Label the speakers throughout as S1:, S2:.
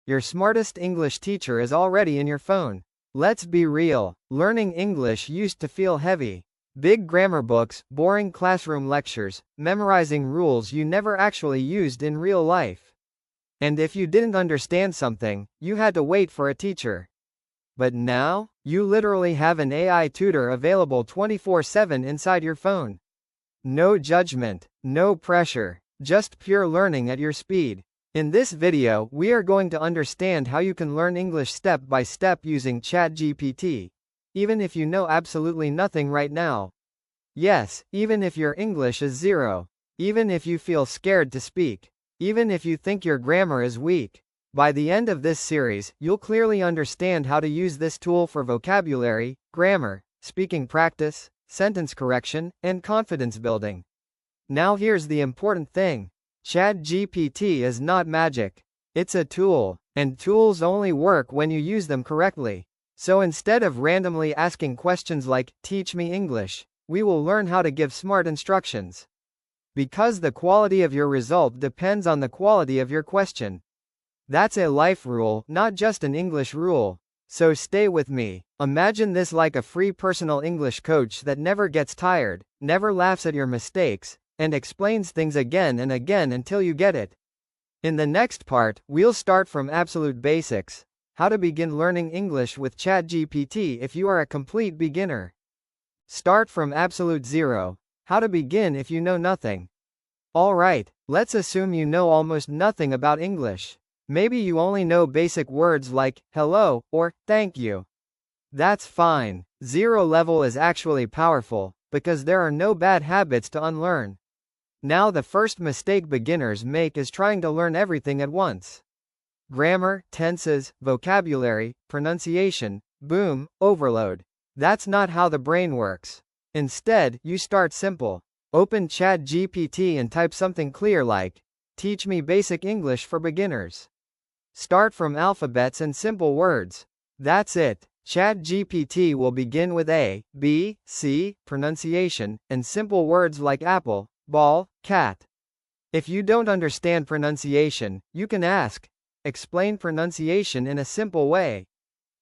S1: Your smartest English teacher is already in your phone. Let's be real, learning English used to feel heavy. Big grammar books, boring classroom lectures, memorizing rules you never actually used in real life. And if you didn't understand something, you had to wait for a teacher. But now, you literally have an AI tutor available 24/7 inside your phone. No judgment, no pressure, just pure learning at your speed. In this video, we are going to understand how you can learn English step by step using ChatGPT. Even if you know absolutely nothing right now. Yes, even if your English is zero. Even if you feel scared to speak. Even if you think your grammar is weak. By the end of this series, you'll clearly understand how to use this tool for vocabulary, grammar, speaking practice, sentence correction, and confidence building. Now here's the important thing. ChatGPT is not magic. It's a tool, and tools only work when you use them correctly. So instead of randomly asking questions like, "Teach me English," we will learn how to give smart instructions. Because the quality of your result depends on the quality of your question. That's a life rule, not just an English rule. So stay with me. Imagine this like a free personal English coach that never gets tired, never laughs at your mistakes, and explains things again and again until you get it. In the next part, we'll start from absolute basics. How to begin learning English with ChatGPT if you are a complete beginner. Start from absolute zero. How to begin if you know nothing. Alright, let's assume you know almost nothing about English. Maybe you only know basic words like hello or thank you. That's fine. Zero level is actually powerful, because there are no bad habits to unlearn. Now the first mistake beginners make is trying to learn everything at once. Grammar, tenses, vocabulary, pronunciation, boom, overload. That's not how the brain works. Instead, you start simple. Open ChatGPT and type something clear like, "Teach me basic English for beginners." Start from alphabets and simple words. That's it. ChatGPT will begin with A, B, C, pronunciation, and simple words like apple, ball, cat. If you don't understand pronunciation, you can ask, "Explain pronunciation in a simple way."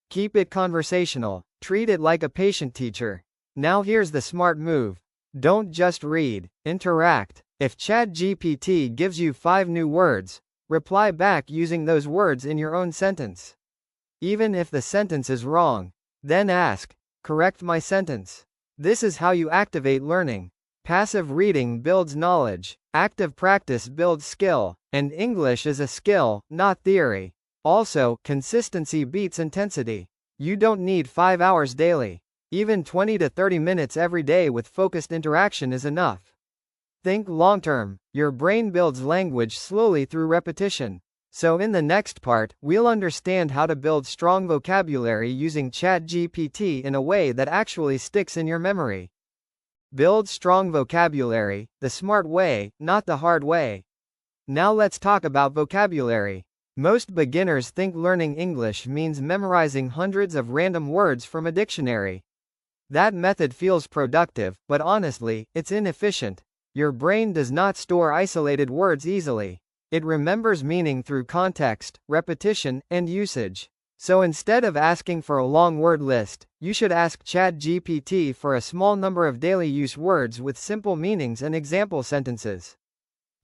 S1: Keep it conversational. Treat it like a patient teacher. Now here's the smart move. Don't just read, interact. If ChatGPT gives you 5 new words, reply back using those words in your own sentence. Even if the sentence is wrong, then ask, "Correct my sentence." This is how you activate learning. Passive reading builds knowledge. Active practice builds skill. And English is a skill, not theory. Also, consistency beats intensity. You don't need 5 hours daily. Even 20 to 30 minutes every day with focused interaction is enough. Think long-term. Your brain builds language slowly through repetition. So in the next part, we'll understand how to build strong vocabulary using ChatGPT in a way that actually sticks in your memory. Build strong vocabulary, the smart way, not the hard way. Now let's talk about vocabulary. Most beginners think learning English means memorizing hundreds of random words from a dictionary. That method feels productive, but honestly, it's inefficient. Your brain does not store isolated words easily. It remembers meaning through context, repetition, and usage. So instead of asking for a long word list, you should ask ChatGPT for a small number of daily use words with simple meanings and example sentences.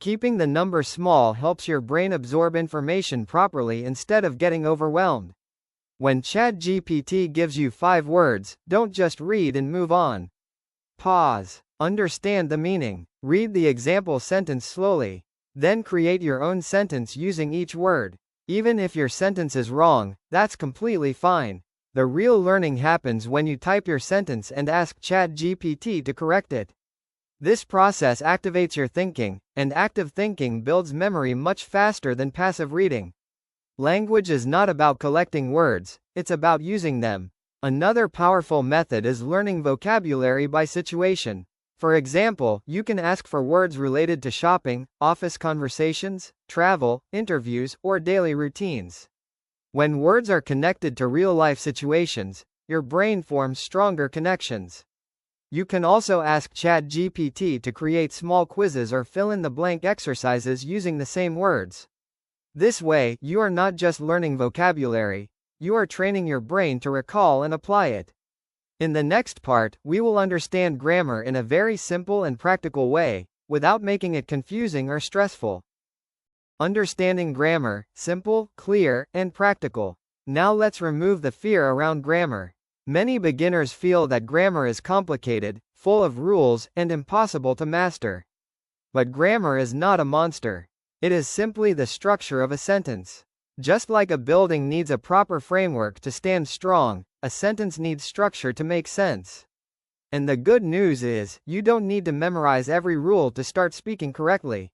S1: Keeping the number small helps your brain absorb information properly instead of getting overwhelmed. When ChatGPT gives you 5 words, don't just read and move on. Pause. Understand the meaning. Read the example sentence slowly. Then create your own sentence using each word. Even if your sentence is wrong, that's completely fine. The real learning happens when you type your sentence and ask ChatGPT to correct it. This process activates your thinking, and active thinking builds memory much faster than passive reading. Language is not about collecting words, it's about using them. Another powerful method is learning vocabulary by situation. For example, you can ask for words related to shopping, office conversations, travel, interviews, or daily routines. When words are connected to real-life situations, your brain forms stronger connections. You can also ask ChatGPT to create small quizzes or fill-in-the-blank exercises using the same words. This way, you are not just learning vocabulary, you are training your brain to recall and apply it. In the next part, we will understand grammar in a very simple and practical way, without making it confusing or stressful. Understanding grammar, simple, clear, and practical. Now let's remove the fear around grammar. Many beginners feel that grammar is complicated, full of rules, and impossible to master. But grammar is not a monster. It is simply the structure of a sentence. Just like a building needs a proper framework to stand strong, a sentence needs structure to make sense. And the good news is, you don't need to memorize every rule to start speaking correctly.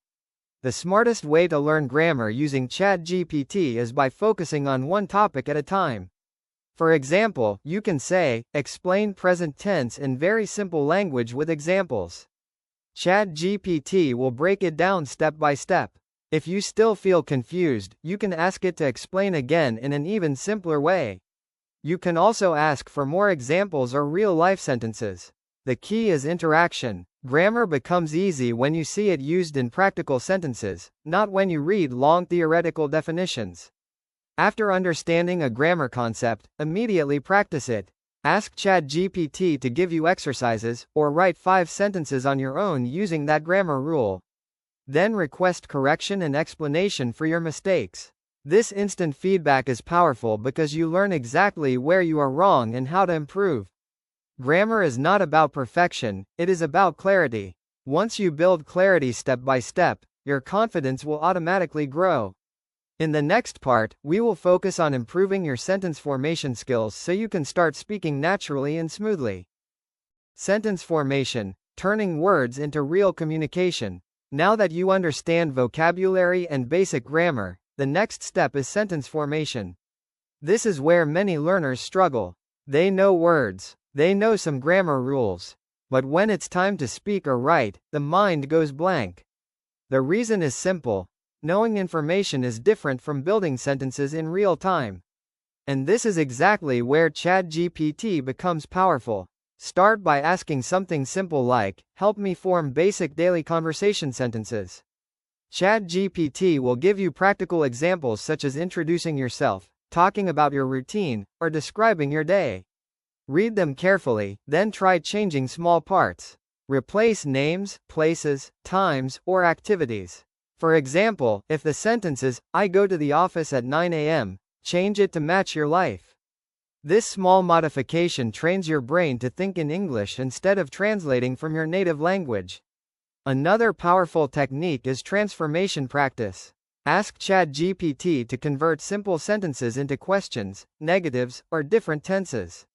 S1: The smartest way to learn grammar using ChatGPT is by focusing on one topic at a time. For example, you can say, explain present tense in very simple language with examples. ChatGPT will break it down step by step. If you still feel confused, you can ask it to explain again in an even simpler way. You can also ask for more examples or real-life sentences. The key is interaction. Grammar becomes easy when you see it used in practical sentences, not when you read long theoretical definitions. After understanding a grammar concept, immediately practice it. Ask ChatGPT to give you exercises, or write 5 sentences on your own using that grammar rule. Then request correction and explanation for your mistakes. This instant feedback is powerful because you learn exactly where you are wrong and how to improve. Grammar is not about perfection, it is about clarity. Once you build clarity step by step, your confidence will automatically grow. In the next part, we will focus on improving your sentence formation skills so you can start speaking naturally and smoothly. Sentence formation, turning words into real communication. Now that you understand vocabulary and basic grammar, the next step is sentence formation. This is where many learners struggle. They know words, they know some grammar rules. But when it's time to speak or write, the mind goes blank. The reason is simple. Knowing information is different from building sentences in real time. And this is exactly where ChatGPT becomes powerful. Start by asking something simple like, help me form basic daily conversation sentences. ChatGPT will give you practical examples such as introducing yourself, talking about your routine, or describing your day. Read them carefully, then try changing small parts. Replace names, places, times, or activities. For example, if the sentence is, I go to the office at 9 a.m., change it to match your life. This small modification trains your brain to think in English instead of translating from your native language. Another powerful technique is transformation practice. Ask ChatGPT to convert simple sentences into questions, negatives, or different tenses.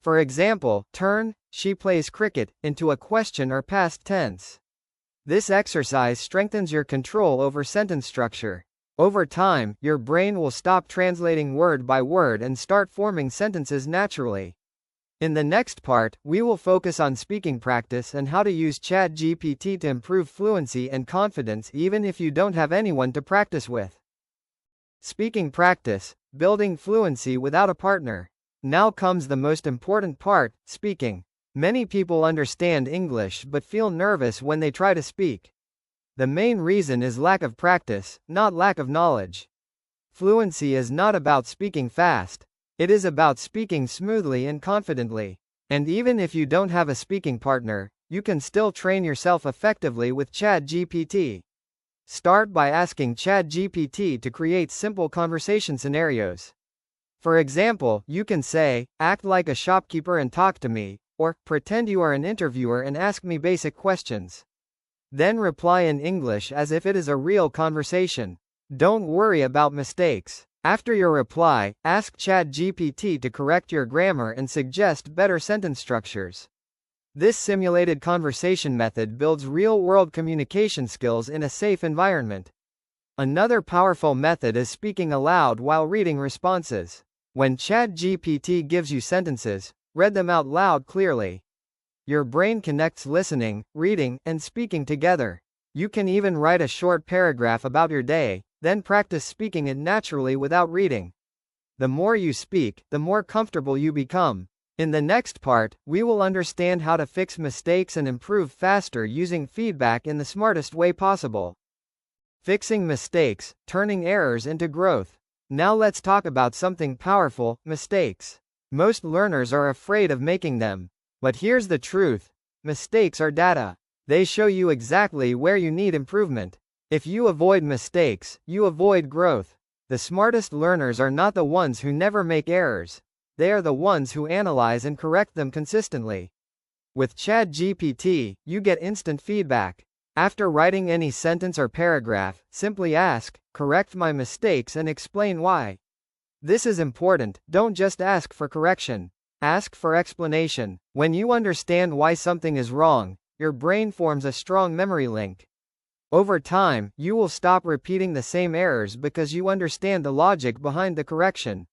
S1: For example, turn, she plays cricket, into a question or past tense. This exercise strengthens your control over sentence structure. Over time, your brain will stop translating word by word and start forming sentences naturally. In the next part, we will focus on speaking practice and how to use ChatGPT to improve fluency and confidence even if you don't have anyone to practice with. Speaking practice, building fluency without a partner. Now comes the most important part, speaking. Many people understand English but feel nervous when they try to speak. The main reason is lack of practice, not lack of knowledge. Fluency is not about speaking fast. It is about speaking smoothly and confidently. And even if you don't have a speaking partner, you can still train yourself effectively with ChatGPT. Start by asking ChatGPT to create simple conversation scenarios. For example, you can say, act like a shopkeeper and talk to me, or pretend you are an interviewer and ask me basic questions. Then reply in English as if it is a real conversation. Don't worry about mistakes. After your reply, ask ChatGPT to correct your grammar and suggest better sentence structures. This simulated conversation method builds real-world communication skills in a safe environment. Another powerful method is speaking aloud while reading responses. When ChatGPT gives you sentences, read them out loud clearly. Your brain connects listening, reading, and speaking together. You can even write a short paragraph about your day, then practice speaking it naturally without reading. The more you speak, the more comfortable you become. In the next part, we will understand how to fix mistakes and improve faster using feedback in the smartest way possible. fixing mistakes, turning errors into growth. Now let's talk about something powerful, mistakes. Most learners are afraid of making them. But here's the truth. Mistakes are data. They show you exactly where you need improvement. If you avoid mistakes, you avoid growth. The smartest learners are not the ones who never make errors. They are the ones who analyze and correct them consistently. With ChatGPT, you get instant feedback. After writing any sentence or paragraph, simply ask, "Correct my mistakes and explain why." This is important. Don't just ask for correction. Ask for explanation. When you understand why something is wrong, your brain forms a strong memory link. Over time, you will stop repeating the same errors because you understand the logic behind the correction.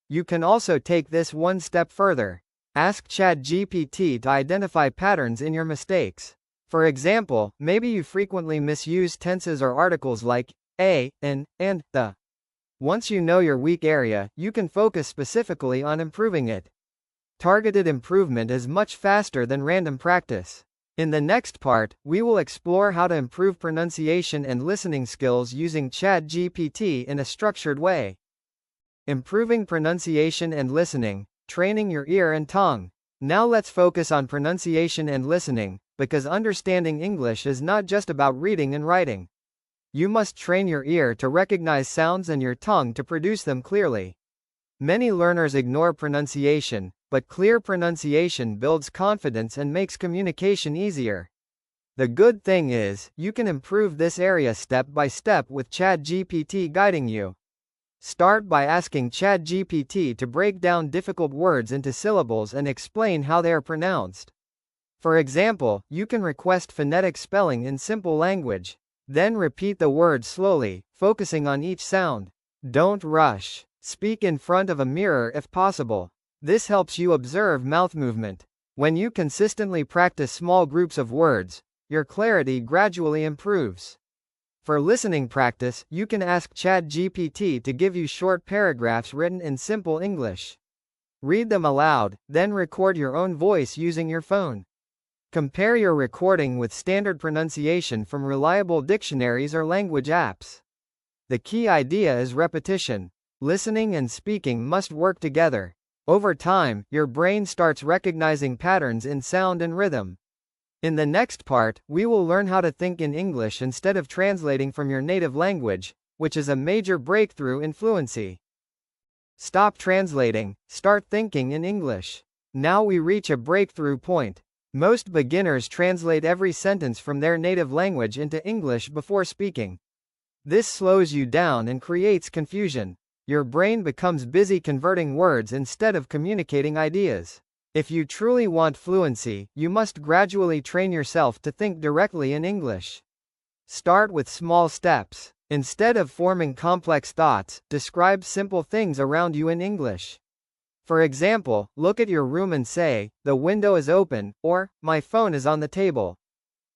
S1: You can also take this one step further. Ask ChatGPT to identify patterns in your mistakes. For example, maybe you frequently misuse tenses or articles like a, and the. Once you know your weak area, you can focus specifically on improving it. Targeted improvement is much faster than random practice. In the next part, we will explore how to improve pronunciation and listening skills using ChatGPT in a structured way. Improving pronunciation and listening, training your ear and tongue. Now let's focus on pronunciation and listening, because understanding English is not just about reading and writing. You must train your ear to recognize sounds and your tongue to produce them clearly. Many learners ignore pronunciation, but clear pronunciation builds confidence and makes communication easier. The good thing is, you can improve this area step by step with ChatGPT guiding you. Start by asking ChatGPT to break down difficult words into syllables and explain how they are pronounced. For example, you can request phonetic spelling in simple language. Then repeat the word slowly, focusing on each sound. Don't rush. Speak in front of a mirror if possible. This helps you observe mouth movement. When you consistently practice small groups of words, your clarity gradually improves. For listening practice, you can ask ChatGPT to give you short paragraphs written in simple English. Read them aloud, then record your own voice using your phone. Compare your recording with standard pronunciation from reliable dictionaries or language apps. The key idea is repetition. Listening and speaking must work together. Over time, your brain starts recognizing patterns in sound and rhythm. In the next part, we will learn how to think in English instead of translating from your native language, which is a major breakthrough in fluency. Stop translating, start thinking in English. Now we reach a breakthrough point. Most beginners translate every sentence from their native language into English before speaking. This slows you down and creates confusion. Your brain becomes busy converting words instead of communicating ideas. If you truly want fluency, you must gradually train yourself to think directly in English. Start with small steps. Instead of forming complex thoughts, describe simple things around you in English. For example, look at your room and say, "The window is open," or, "My phone is on the table."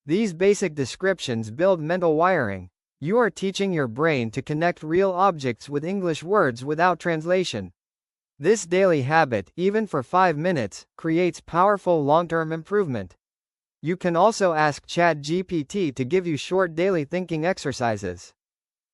S1: These basic descriptions build mental wiring. You are teaching your brain to connect real objects with English words without translation. This daily habit, even for 5 minutes, creates powerful long-term improvement. You can also ask ChatGPT to give you short daily thinking exercises.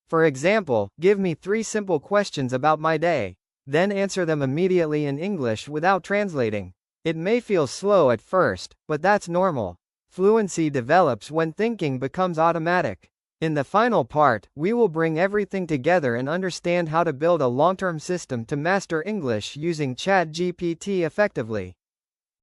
S1: For example, give me 3 simple questions about my day. Then answer them immediately in English without translating. It may feel slow at first, but that's normal. Fluency develops when thinking becomes automatic. In the final part, we will bring everything together and understand how to build a long-term system to master English using ChatGPT effectively.